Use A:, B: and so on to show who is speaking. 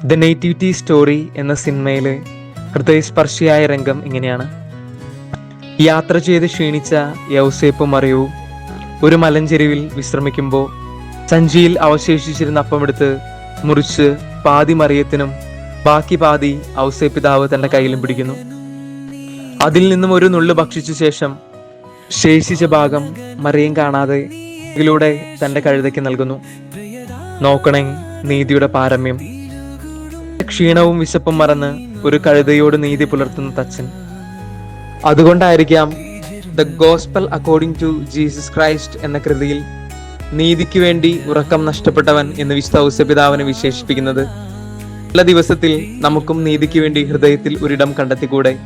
A: The nativity story എന്ന സിനിമയിലെ ഹൃദയസ്പർശിയായ രംഗം ഇങ്ങനെയാണ്. യാത്ര ചെയ്ത് ക്ഷീണിച്ച യൗസേപ്പും മറിയവും ഒരു മലഞ്ചെരുവിൽ വിശ്രമിക്കുമ്പോൾ സഞ്ചിയിൽ അവശേഷിച്ചിരുന്ന അപ്പമെടുത്ത് മുറിച്ച് പാതി മറിയത്തിനും ബാക്കി പാതി ഔസേപ്പിതാവ് തന്റെ കയ്യിലും പിടിക്കുന്നു. അതിൽ നിന്നും ഒരു നുള്ളു ഭക്ഷിച്ച ശേഷം ശേഷിച്ച ഭാഗം മറിയം കാണാതെ ഇതിലൂടെ തന്റെ കഴുതയ്ക്ക് നൽകുന്നു. നോക്കണേ നീതിയുടെ പാരമ്യം. ക്ഷീണവും വിശപ്പും മറന്ന് ഒരു കഴുതയോട് നീതി പുലർത്തുന്ന തച്ചൻ. അതുകൊണ്ടായിരിക്കാം the Gospel According to Jesus Christ എന്ന കൃതിയിൽ നീതിക്ക് വേണ്ടി ഉറക്കം നഷ്ടപ്പെട്ടവൻ എന്ന് വിശുദ്ധ ഔസേപ്പിതാവിനെ വിശേഷിപ്പിക്കുന്നത്. പല ദിവസത്തിൽ നമുക്കും നീതിക്ക് വേണ്ടി ഹൃദയത്തിൽ ഒരിടം കണ്ടെത്തിക്കൂടെ?